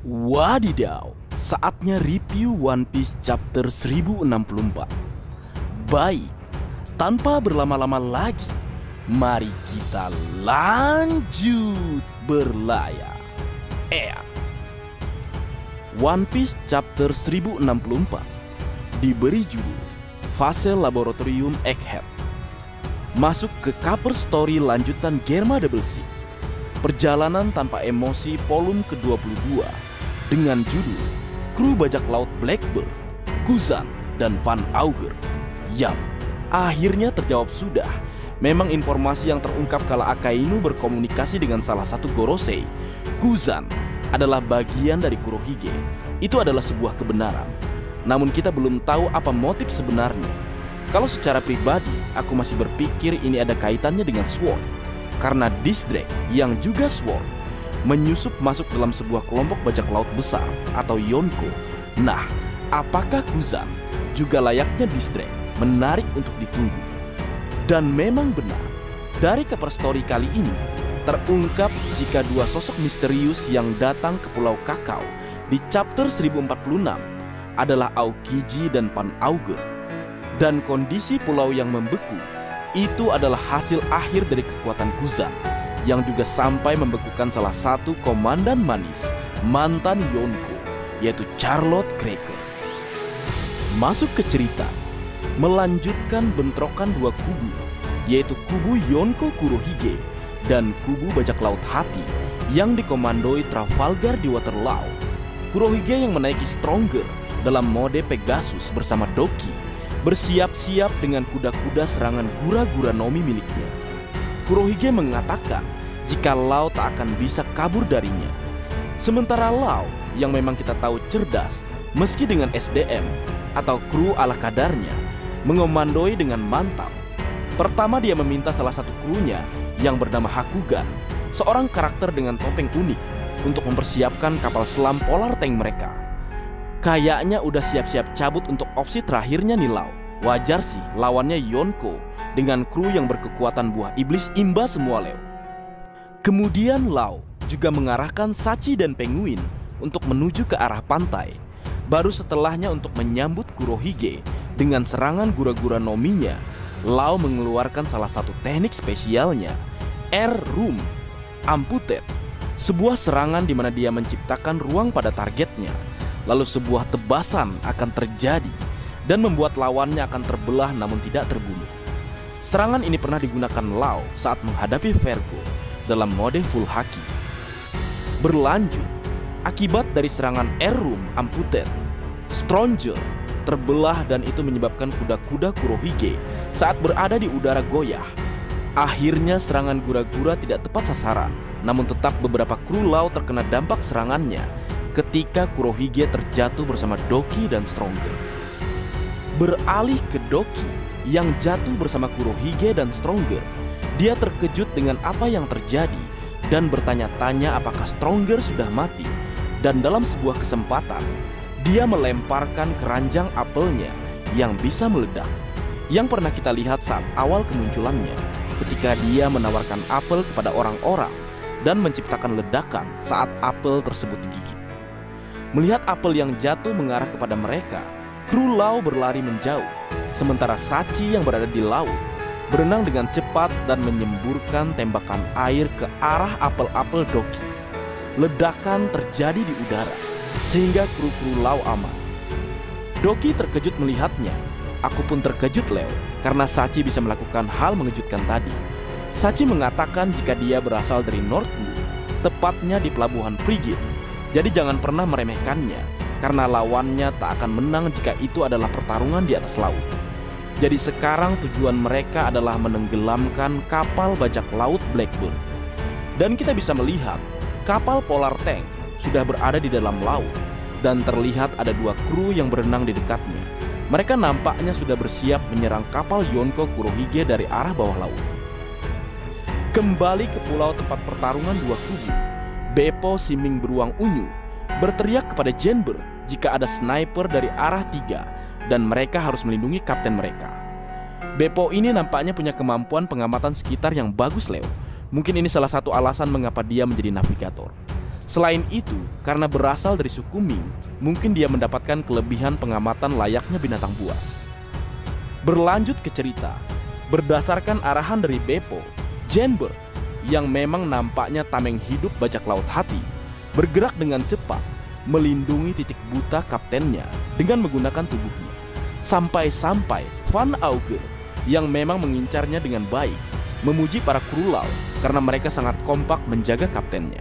Wadidaw, saatnya review One Piece chapter 1064. Baik, tanpa berlama-lama lagi, mari kita lanjut berlayar. One Piece chapter 1064 diberi judul Fase Laboratorium Egghead. Masuk ke cover story lanjutan Germa Double Shift, Perjalanan Tanpa Emosi volume ke-22 dengan judul Kru Bajak Laut Blackbird, Kuzan, dan Van Augur. Yap, akhirnya terjawab sudah. Memang informasi yang terungkap kala Akainu berkomunikasi dengan salah satu Gorosei, Kuzan, adalah bagian dari Kurohige. Itu adalah sebuah kebenaran. Namun kita belum tahu apa motif sebenarnya. Kalau secara pribadi, aku masih berpikir ini ada kaitannya dengan Sword. Karena Distrait yang juga Sword menyusup masuk dalam sebuah kelompok bajak laut besar atau Yonko. Nah, apakah Kuzan juga layaknya Distrait menarik untuk ditunggu? Dan memang benar, dari cover story kali ini terungkap jika dua sosok misterius yang datang ke Pulau Kakao di chapter 1046 adalah Aokiji dan Van Augur. Dan kondisi pulau yang membeku itu adalah hasil akhir dari kekuatan Kuzan yang juga sampai membekukan salah satu komandan manis mantan Yonko, yaitu Charlotte Cracker. Masuk ke cerita, melanjutkan bentrokan dua kubu, yaitu kubu Yonko Kurohige dan kubu bajak laut hati yang dikomandoi Trafalgar di Waterloo. Kurohige yang menaiki Stronger dalam mode Pegasus bersama Doki bersiap-siap dengan kuda-kuda serangan gura-gura Nomi miliknya. Kurohige mengatakan jika Lau tak akan bisa kabur darinya. Sementara Lau yang memang kita tahu cerdas meski dengan SDM atau kru ala kadarnya mengomandoi dengan mantap. Pertama dia meminta salah satu krunya yang bernama Hakugan, seorang karakter dengan topeng unik, untuk mempersiapkan kapal selam polar tank mereka. Kayaknya udah siap-siap cabut untuk opsi terakhirnya nih Lau. Wajar sih lawannya Yonko dengan kru yang berkekuatan buah iblis imba semua Leo. Kemudian Lau juga mengarahkan Sachi dan Penguin untuk menuju ke arah pantai. Baru setelahnya untuk menyambut Kurohige dengan serangan gura-gura Nominya, Lau mengeluarkan salah satu teknik spesialnya, Air Room Amputate. Sebuah serangan di mana dia menciptakan ruang pada targetnya. Lalu sebuah tebasan akan terjadi dan membuat lawannya akan terbelah namun tidak terbunuh. Serangan ini pernah digunakan Lau saat menghadapi Vergo dalam mode full haki. Berlanjut, akibat dari serangan Air Room Amputate, Stronger terbelah dan itu menyebabkan kuda-kuda Kurohige saat berada di udara goyah. Akhirnya serangan gura-gura tidak tepat sasaran, namun tetap beberapa kru Lau terkena dampak serangannya ketika Kurohige terjatuh bersama Doki dan Stronger. Beralih ke Doki yang jatuh bersama Kurohige dan Stronger, dia terkejut dengan apa yang terjadi dan bertanya-tanya apakah Stronger sudah mati. Dan dalam sebuah kesempatan, dia melemparkan keranjang apelnya yang bisa meledak, yang pernah kita lihat saat awal kemunculannya ketika dia menawarkan apel kepada orang-orang dan menciptakan ledakan saat apel tersebut digigit. Melihat apel yang jatuh mengarah kepada mereka, kru Lau berlari menjauh, sementara Sachi yang berada di laut berenang dengan cepat dan menyemburkan tembakan air ke arah apel-apel Doki. Ledakan terjadi di udara, sehingga kru-kru Lau aman. Doki terkejut melihatnya. Aku pun terkejut Leo, karena Sachi bisa melakukan hal mengejutkan tadi. Sachi mengatakan jika dia berasal dari North Blue, tepatnya di pelabuhan Frigid. Jadi jangan pernah meremehkannya, karena lawannya tak akan menang jika itu adalah pertarungan di atas laut. Jadi sekarang tujuan mereka adalah menenggelamkan kapal bajak laut Blackbird. Dan kita bisa melihat kapal polar tank sudah berada di dalam laut, dan terlihat ada dua kru yang berenang di dekatnya. Mereka nampaknya sudah bersiap menyerang kapal Yonko Kurohige dari arah bawah laut. Kembali ke pulau tempat pertarungan dua kubu, Beppo Siming Beruang Unyu berteriak kepada Jenbird jika ada sniper dari arah 3 dan mereka harus melindungi kapten mereka. Beppo ini nampaknya punya kemampuan pengamatan sekitar yang bagus Leo. Mungkin ini salah satu alasan mengapa dia menjadi navigator. Selain itu, karena berasal dari suku Ming, mungkin dia mendapatkan kelebihan pengamatan layaknya binatang buas. Berlanjut ke cerita, berdasarkan arahan dari Beppo, Jenber, yang memang nampaknya tameng hidup bajak laut hati, bergerak dengan cepat, melindungi titik buta kaptennya dengan menggunakan tubuhnya. Sampai-sampai Van Auger, yang memang mengincarnya dengan baik, memuji para kru Lau karena mereka sangat kompak menjaga kaptennya.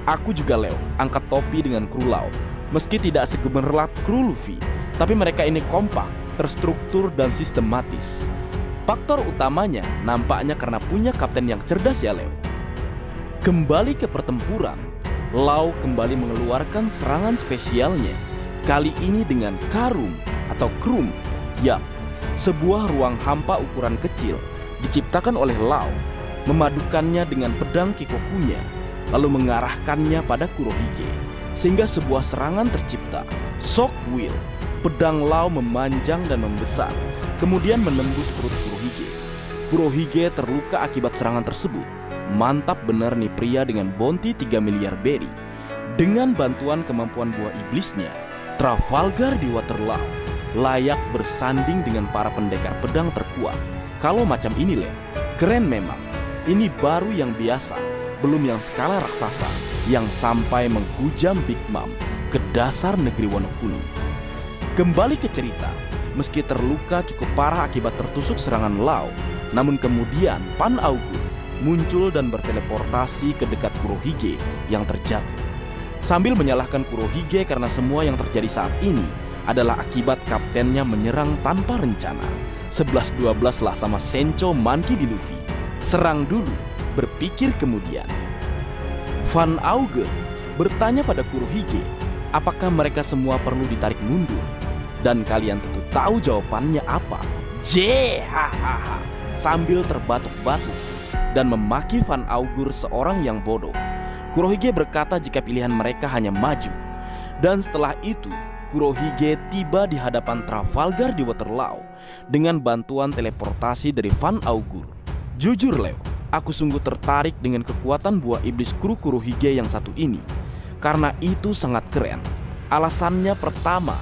Aku juga Leo, angkat topi dengan kru Lau. Meski tidak segemerlap kru Luffy, tapi mereka ini kompak, terstruktur dan sistematis. Faktor utamanya nampaknya karena punya kapten yang cerdas ya Leo. Kembali ke pertempuran, Lau kembali mengeluarkan serangan spesialnya. Kali ini dengan Karum atau Krum. Ya, sebuah ruang hampa ukuran kecil diciptakan oleh Lau, memadukannya dengan pedang Kikokunya, lalu mengarahkannya pada Kurohige, sehingga sebuah serangan tercipta. Shock Wheel, pedang Lau memanjang dan membesar, kemudian menembus perut Kurohige. Kurohige terluka akibat serangan tersebut. Mantap benar nih pria dengan bounty 3 miliar berry. Dengan bantuan kemampuan buah iblisnya, Trafalgar di Waterloo layak bersanding dengan para pendekar pedang terkuat. Kalau macam ini Leo, keren memang. Ini baru yang biasa, belum yang skala raksasa yang sampai menghujam Big Mom ke dasar negeri Wonokuni. Kembali ke cerita, meski terluka cukup parah akibat tertusuk serangan Lau, namun kemudian Van Augur muncul dan berteleportasi ke dekat Kurohige yang terjatuh. Sambil menyalahkan Kurohige karena semua yang terjadi saat ini adalah akibat kaptennya menyerang tanpa rencana. 11-12 lah sama Sencho Monkey di Luffy. Serang dulu, berpikir kemudian. Van Auger bertanya pada Kurohige, apakah mereka semua perlu ditarik mundur? Dan kalian tentu tahu jawabannya apa. Hahaha, sambil terbatuk-batuk dan memaki Van Augur seorang yang bodoh. Kurohige berkata jika pilihan mereka hanya maju. Dan setelah itu, Kurohige tiba di hadapan Trafalgar di Waterloo dengan bantuan teleportasi dari Van Augur. Jujur Leo, aku sungguh tertarik dengan kekuatan buah iblis kru Kurohige yang satu ini. Karena itu sangat keren. Alasannya pertama,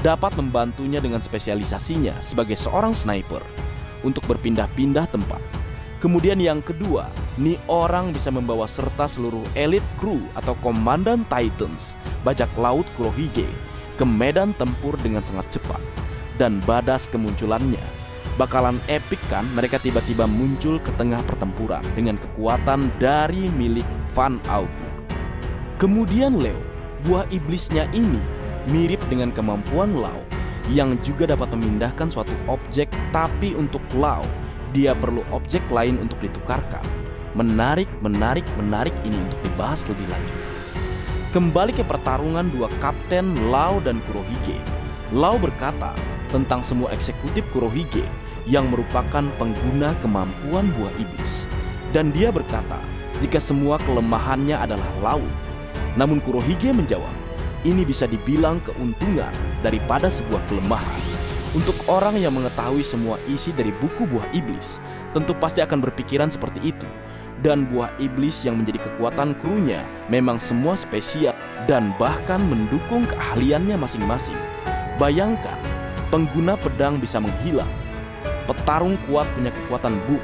dapat membantunya dengan spesialisasinya sebagai seorang sniper untuk berpindah-pindah tempat. Kemudian yang kedua, nih orang bisa membawa serta seluruh elite kru atau komandan Titans, bajak laut Kurohige, ke medan tempur dengan sangat cepat. Dan badas kemunculannya, bakalan epik kan mereka tiba-tiba muncul ke tengah pertempuran dengan kekuatan dari milik Van Augur. Kemudian Leo, buah iblisnya ini mirip dengan kemampuan Lau yang juga dapat memindahkan suatu objek, tapi untuk Lau dia perlu objek lain untuk ditukarkan. Menarik ini untuk dibahas lebih lanjut. Kembali ke pertarungan dua kapten Lau dan Kurohige. Lau berkata tentang semua eksekutif Kurohige yang merupakan pengguna kemampuan buah iblis. Dan dia berkata jika semua kelemahannya adalah laut. Namun Kurohige menjawab, ini bisa dibilang keuntungan daripada sebuah kelemahan. Untuk orang yang mengetahui semua isi dari buku buah iblis, tentu pasti akan berpikiran seperti itu. Dan buah iblis yang menjadi kekuatan krunya memang semua spesial dan bahkan mendukung keahliannya masing-masing. Bayangkan, pengguna pedang bisa menghilang, petarung kuat punya kekuatan buk,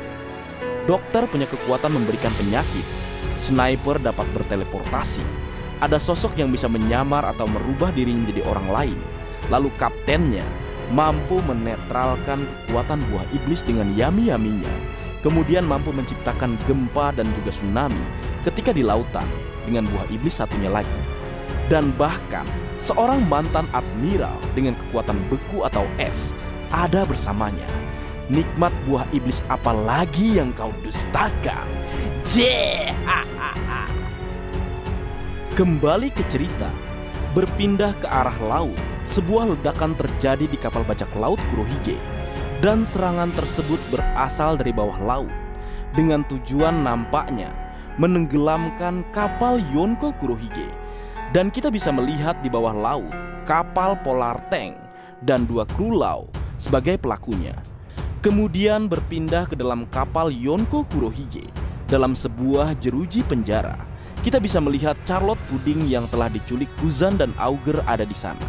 dokter punya kekuatan memberikan penyakit, sniper dapat berteleportasi, ada sosok yang bisa menyamar atau merubah diri menjadi orang lain, lalu kaptennya mampu menetralkan kekuatan buah iblis dengan yami-yaminya. Kemudian mampu menciptakan gempa dan juga tsunami ketika di lautan dengan buah iblis satunya lagi. Dan bahkan seorang mantan admiral dengan kekuatan beku atau es ada bersamanya. Nikmat buah iblis apa lagi yang kau dustakan? Kembali ke cerita, berpindah ke arah laut, sebuah ledakan terjadi di kapal bajak laut Kurohige. Dan serangan tersebut berasal dari bawah laut dengan tujuan nampaknya menenggelamkan kapal Yonko Kurohige. Dan kita bisa melihat di bawah laut kapal Polar Tank dan dua kru Lau sebagai pelakunya. Kemudian berpindah ke dalam kapal Yonko Kurohige dalam sebuah jeruji penjara kita bisa melihat Charlotte Pudding yang telah diculik Kuzan dan Augur ada di sana.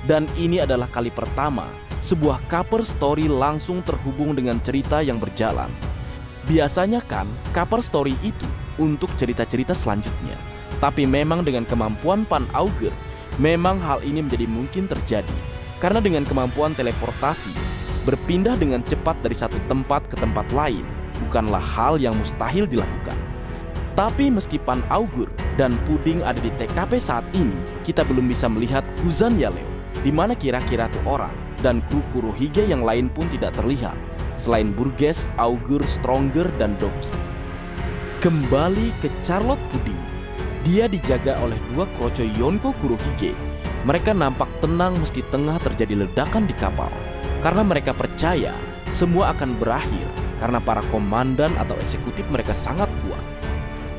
Dan ini adalah kali pertama sebuah cover story langsung terhubung dengan cerita yang berjalan. Biasanya kan cover story itu untuk cerita-cerita selanjutnya. Tapi memang dengan kemampuan Pan Augur, memang hal ini menjadi mungkin terjadi. Karena dengan kemampuan teleportasi, berpindah dengan cepat dari satu tempat ke tempat lain bukanlah hal yang mustahil dilakukan. Tapi meski Pan Augur dan Pudding ada di TKP saat ini, kita belum bisa melihat Kuzan Yaleo. Di mana kira-kira tuh orang, dan kru Kurohige yang lain pun tidak terlihat selain Burgess, Augur, Stronger, dan Doki. Kembali ke Charlotte Pudding, dia dijaga oleh dua kroco Yonko Kurohige. Mereka nampak tenang meski tengah terjadi ledakan di kapal, karena mereka percaya semua akan berakhir karena para komandan atau eksekutif mereka sangat kuat.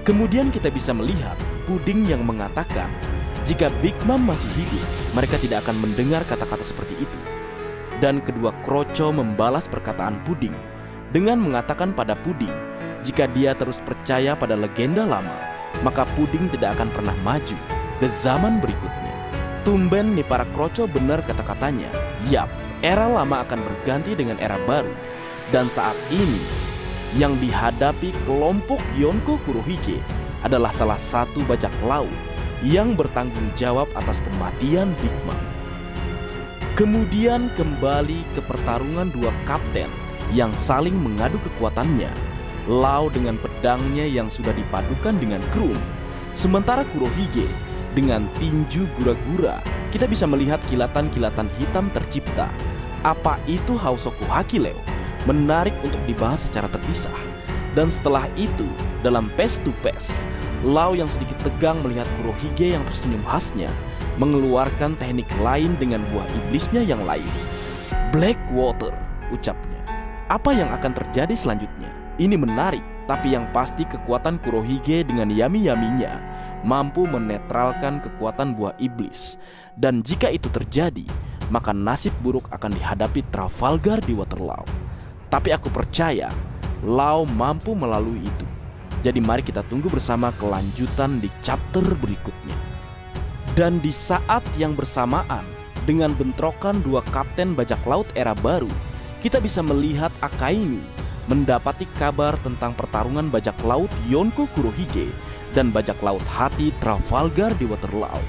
Kemudian kita bisa melihat Pudding yang mengatakan jika Big Mom masih hidup, mereka tidak akan mendengar kata-kata seperti itu. Dan kedua kroco membalas perkataan Pudding dengan mengatakan pada Pudding, jika dia terus percaya pada legenda lama, maka Pudding tidak akan pernah maju ke zaman berikutnya. Tumben nih para kroco benar kata-katanya. Yap, era lama akan berganti dengan era baru. Dan saat ini, yang dihadapi kelompok Yonko Kurohige adalah salah satu bajak laut yang bertanggung jawab atas kematian Big Mom. Kemudian kembali ke pertarungan dua kapten yang saling mengadu kekuatannya. Lau dengan pedangnya yang sudah dipadukan dengan Krum, sementara Kurohige dengan tinju gura-gura. Kita bisa melihat kilatan-kilatan hitam tercipta. Apa itu Hausoku Haki Leo? Menarik untuk dibahas secara terpisah. Dan setelah itu, dalam face to face, Lau yang sedikit tegang melihat Kurohige yang tersenyum khasnya mengeluarkan teknik lain dengan buah iblisnya yang lain. Blackwater, ucapnya. Apa yang akan terjadi selanjutnya? Ini menarik, tapi yang pasti kekuatan Kurohige dengan yami-yaminya mampu menetralkan kekuatan buah iblis. Dan jika itu terjadi, maka nasib buruk akan dihadapi Trafalgar di Waterloo. Tapi aku percaya Lau mampu melalui itu. Jadi mari kita tunggu bersama kelanjutan di chapter berikutnya. Dan di saat yang bersamaan dengan bentrokan dua kapten bajak laut era baru, kita bisa melihat Akainu mendapati kabar tentang pertarungan bajak laut Yonko Kurohige dan bajak laut hati Trafalgar di Waterloo.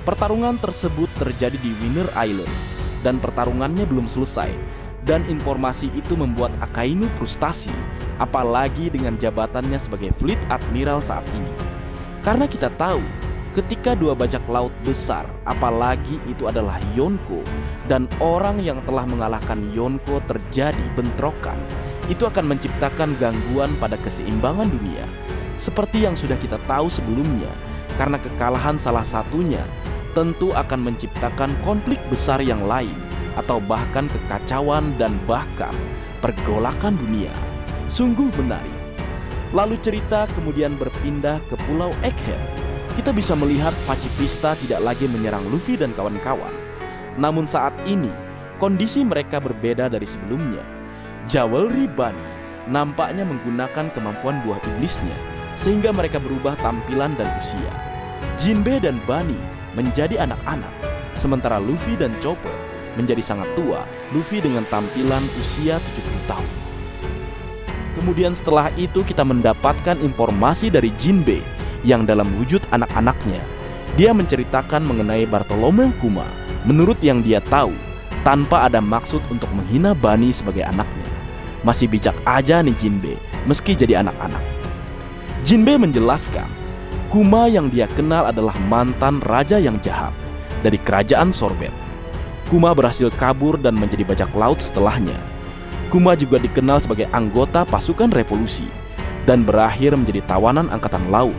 Pertarungan tersebut terjadi di Winner Island dan pertarungannya belum selesai. Dan informasi itu membuat Akainu frustasi, apalagi dengan jabatannya sebagai Fleet Admiral saat ini. Karena kita tahu, ketika dua bajak laut besar, apalagi itu adalah Yonko, dan orang yang telah mengalahkan Yonko terjadi bentrokan, itu akan menciptakan gangguan pada keseimbangan dunia. Seperti yang sudah kita tahu sebelumnya, karena kekalahan salah satunya tentu akan menciptakan konflik besar yang lain, atau bahkan kekacauan dan bahkan pergolakan dunia. Sungguh menarik. Lalu cerita kemudian berpindah ke Pulau Egghead. Kita bisa melihat Pacifista tidak lagi menyerang Luffy dan kawan-kawan. Namun saat ini, kondisi mereka berbeda dari sebelumnya. Jewelry Bunny nampaknya menggunakan kemampuan buah iblisnya, sehingga mereka berubah tampilan dan usia. Jinbe dan Bunny menjadi anak-anak, sementara Luffy dan Chopper menjadi sangat tua. Luffy dengan tampilan usia 70 tahun. Kemudian setelah itu kita mendapatkan informasi dari Jinbe yang dalam wujud anak-anaknya. Dia menceritakan mengenai Bartolomeu Kuma menurut yang dia tahu, tanpa ada maksud untuk menghina Bunny sebagai anaknya. Masih bijak aja nih Jinbe, meski jadi anak-anak. Jinbe menjelaskan, Kuma yang dia kenal adalah mantan raja yang jahat dari kerajaan Sorbet. Kuma berhasil kabur dan menjadi bajak laut setelahnya. Kuma juga dikenal sebagai anggota pasukan revolusi dan berakhir menjadi tawanan angkatan laut,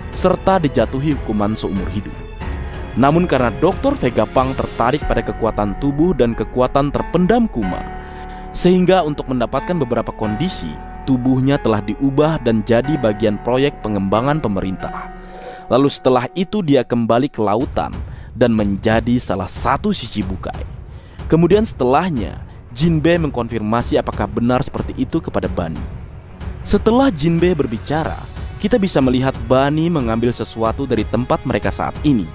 serta dijatuhi hukuman seumur hidup. Namun karena Dr. Vegapunk tertarik pada kekuatan tubuh dan kekuatan terpendam Kuma, sehingga untuk mendapatkan beberapa kondisi, tubuhnya telah diubah dan jadi bagian proyek pengembangan pemerintah. Lalu setelah itu dia kembali ke lautan dan menjadi salah satu Shichibukai. Kemudian setelahnya, Jinbe mengkonfirmasi apakah benar seperti itu kepada Bunny. Setelah Jinbe berbicara, kita bisa melihat Bunny mengambil sesuatu dari tempat mereka saat ini,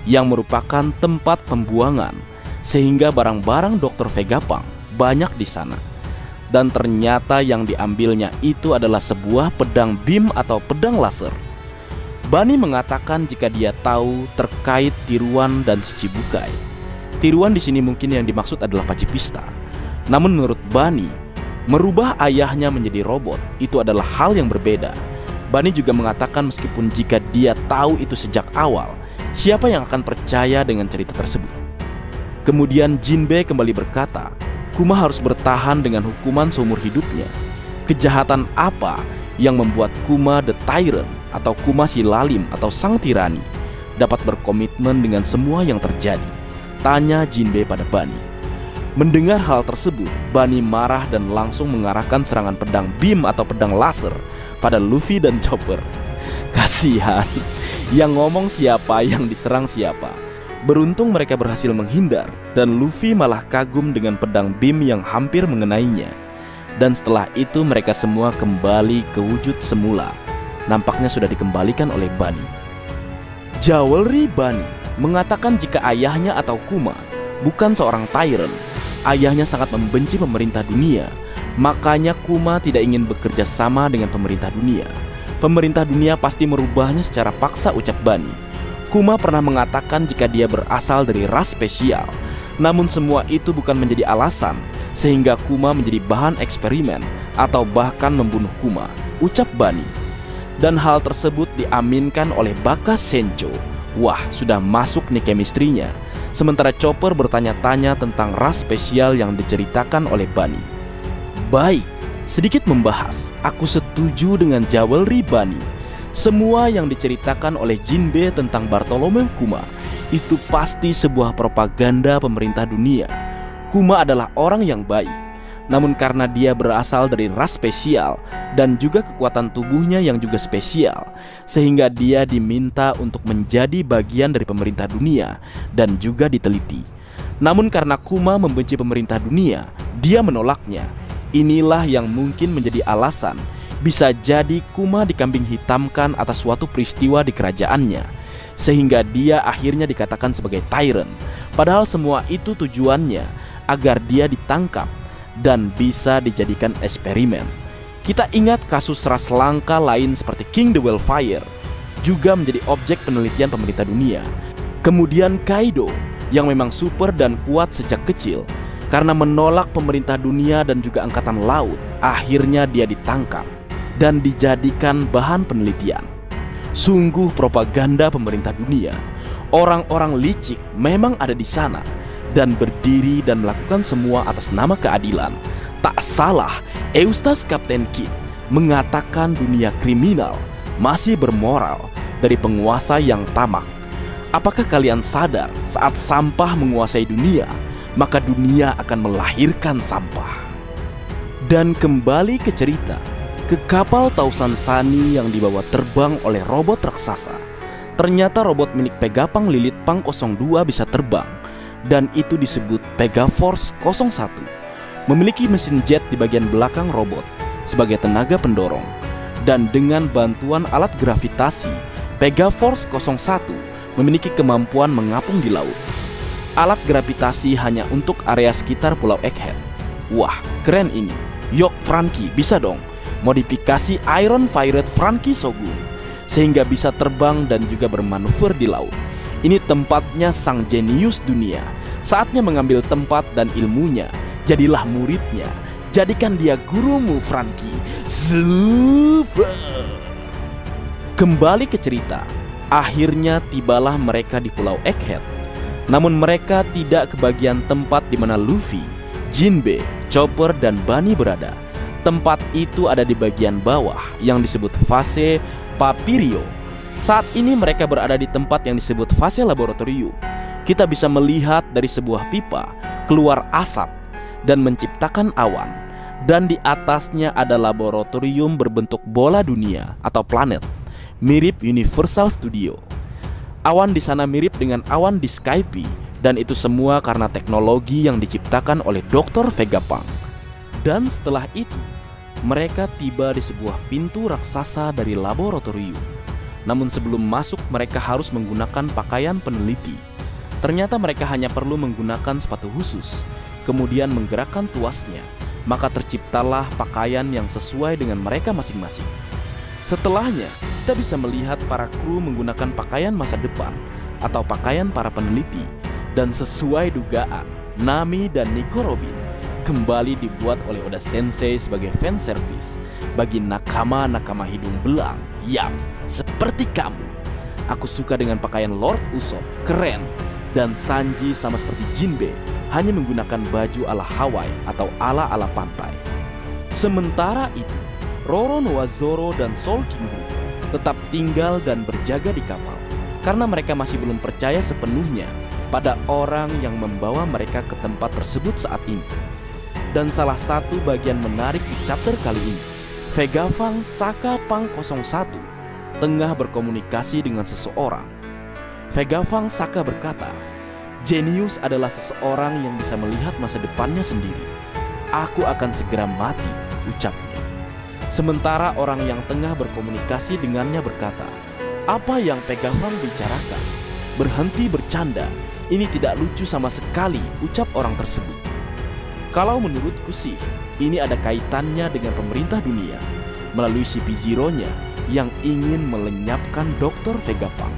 yang merupakan tempat pembuangan, sehingga barang-barang Dr. Vegapunk banyak di sana. Dan ternyata yang diambilnya itu adalah sebuah pedang beam atau pedang laser. Bunny mengatakan jika dia tahu terkait tiruan dan Shichibukai. Tiruan di sini mungkin yang dimaksud adalah pacifista. Namun menurut Bunny, merubah ayahnya menjadi robot itu adalah hal yang berbeda. Bunny juga mengatakan meskipun jika dia tahu itu sejak awal, siapa yang akan percaya dengan cerita tersebut? Kemudian Jinbe kembali berkata, Kuma harus bertahan dengan hukuman seumur hidupnya. Kejahatan apa yang membuat Kuma the Tyrant atau Kuma si Lalim atau Sang Tirani dapat berkomitmen dengan semua yang terjadi? Tanya Jinbe pada Bunny. Mendengar hal tersebut, Bunny marah dan langsung mengarahkan serangan pedang beam atau pedang laser pada Luffy dan Chopper. Kasihan, yang ngomong siapa, yang diserang siapa. Beruntung mereka berhasil menghindar, dan Luffy malah kagum dengan pedang beam yang hampir mengenainya. Dan setelah itu mereka semua kembali ke wujud semula. Nampaknya sudah dikembalikan oleh Bunny. Jewelry Bunny mengatakan jika ayahnya atau Kuma bukan seorang tyrant. Ayahnya sangat membenci pemerintah dunia. Makanya Kuma tidak ingin bekerja sama dengan pemerintah dunia. Pemerintah dunia pasti merubahnya secara paksa, ucap Bunny. Kuma pernah mengatakan jika dia berasal dari ras spesial. Namun semua itu bukan menjadi alasan sehingga Kuma menjadi bahan eksperimen atau bahkan membunuh Kuma, ucap Bunny. Dan hal tersebut diaminkan oleh Baka Sencho. Wah, sudah masuk nih chemistry-nya. Sementara Chopper bertanya-tanya tentang ras spesial yang diceritakan oleh Bunny. Baik, sedikit membahas. Aku setuju dengan Jewelry Bunny. Semua yang diceritakan oleh Jinbe tentang Bartholomew Kuma itu pasti sebuah propaganda pemerintah dunia. Kuma adalah orang yang baik. Namun karena dia berasal dari ras spesial dan juga kekuatan tubuhnya yang juga spesial, sehingga dia diminta untuk menjadi bagian dari pemerintah dunia dan juga diteliti. Namun karena Kuma membenci pemerintah dunia, dia menolaknya. Inilah yang mungkin menjadi alasan bisa jadi Kuma dikambing hitamkan atas suatu peristiwa di kerajaannya, sehingga dia akhirnya dikatakan sebagai tyrant. Padahal semua itu tujuannya agar dia ditangkap dan bisa dijadikan eksperimen. Kita ingat kasus ras langka lain seperti King the Wildfire juga menjadi objek penelitian pemerintah dunia. Kemudian Kaido yang memang super dan kuat sejak kecil, karena menolak pemerintah dunia dan juga angkatan laut, akhirnya dia ditangkap dan dijadikan bahan penelitian. Sungguh propaganda pemerintah dunia. Orang-orang licik memang ada di sana dan berdiri dan melakukan semua atas nama keadilan. Tak salah, Eustace Captain Kidd mengatakan dunia kriminal masih bermoral dari penguasa yang tamak. Apakah kalian sadar saat sampah menguasai dunia, maka dunia akan melahirkan sampah? Dan kembali ke cerita, ke kapal Tausan Sunny yang dibawa terbang oleh robot raksasa. Ternyata robot milik Vegapunk Lilithpunk 02 bisa terbang, dan itu disebut Pegaforce 01. Memiliki mesin jet di bagian belakang robot sebagai tenaga pendorong, dan dengan bantuan alat gravitasi, Pegaforce 01 memiliki kemampuan mengapung di laut. Alat gravitasi hanya untuk area sekitar Pulau Egghead. Wah, keren ini. Yok Franky, bisa dong modifikasi Iron Pirate Franky Shogun sehingga bisa terbang dan juga bermanuver di laut. Ini tempatnya sang jenius dunia. Saatnya mengambil tempat dan ilmunya. Jadilah muridnya. Jadikan dia gurumu, Franky. Super. Kembali ke cerita. Akhirnya tibalah mereka di Pulau Egghead. Namun mereka tidak kebagian tempat di mana Luffy, Jinbe, Chopper, dan Bunny berada. Tempat itu ada di bagian bawah yang disebut fase Papyrus. Saat ini mereka berada di tempat yang disebut fase laboratorium. Kita bisa melihat dari sebuah pipa keluar asap dan menciptakan awan. Dan di atasnya ada laboratorium berbentuk bola dunia atau planet, mirip Universal Studio. Awan di sana mirip dengan awan di Skype, dan itu semua karena teknologi yang diciptakan oleh Dr. Vegapunk. Dan setelah itu, Mereka tiba di sebuah pintu raksasa dari laboratorium. Namun sebelum masuk mereka harus menggunakan pakaian peneliti. Ternyata mereka hanya perlu menggunakan sepatu khusus, kemudian menggerakkan tuasnya, maka terciptalah pakaian yang sesuai dengan mereka masing-masing. Setelahnya, kita bisa melihat para kru menggunakan pakaian masa depan atau pakaian para peneliti. Dan sesuai dugaan, Nami dan Nico Robin kembali dibuat oleh Oda Sensei sebagai fanservice bagi nakama-nakama hidung belang. Yap, seperti kamu. Aku suka dengan pakaian Lord Usopp, keren. Dan Sanji sama seperti Jinbe, hanya menggunakan baju ala Hawaii atau ala-ala pantai. Sementara itu, Roro Noa Zoro dan Soul King Boo tetap tinggal dan berjaga di kapal karena mereka masih belum percaya sepenuhnya pada orang yang membawa mereka ke tempat tersebut saat ini. Dan salah satu bagian menarik di chapter kali ini, Vegapunk Saka Punk 01 tengah berkomunikasi dengan seseorang. Vegapunk Saka berkata, "Genius adalah seseorang yang bisa melihat masa depannya sendiri. Aku akan segera mati," ucapnya. Sementara orang yang tengah berkomunikasi dengannya berkata, "Apa yang Vegapunk bicarakan? Berhenti bercanda, ini tidak lucu sama sekali," ucap orang tersebut. Kalau menurutku sih, ini ada kaitannya dengan pemerintah dunia melalui CP0-nya yang ingin melenyapkan Dr. Vegapunk.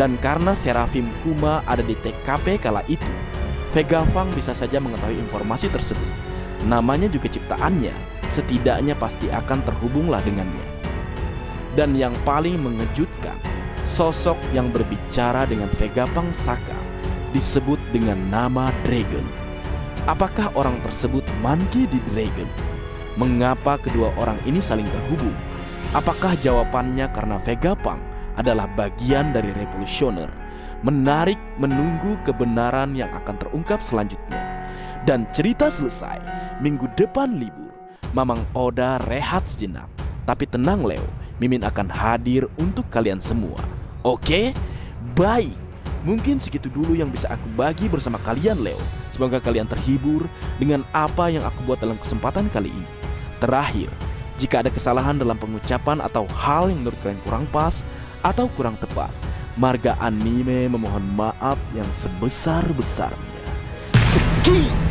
Dan karena Seraphim Kuma ada di TKP kala itu, Vegapunk bisa saja mengetahui informasi tersebut. Namanya juga ciptaannya, setidaknya pasti akan terhubunglah dengannya. Dan yang paling mengejutkan, sosok yang berbicara dengan Vegapunk Saka disebut dengan nama Dragon. Apakah orang tersebut Monkey D. Dragon? Mengapa kedua orang ini saling terhubung? Apakah jawabannya karena Vegapunk adalah bagian dari revolusioner? Menarik menunggu kebenaran yang akan terungkap selanjutnya. Dan cerita selesai. Minggu depan libur. Mamang Oda rehat sejenak. Tapi tenang Leo, Mimin akan hadir untuk kalian semua. Oke? Baik. Mungkin segitu dulu yang bisa aku bagi bersama kalian Leo. Semoga kalian terhibur dengan apa yang aku buat dalam kesempatan kali ini. Terakhir, jika ada kesalahan dalam pengucapan atau hal yang menurut kalian kurang pas atau kurang tepat, Marga Anime memohon maaf yang sebesar-besarnya. Sekian.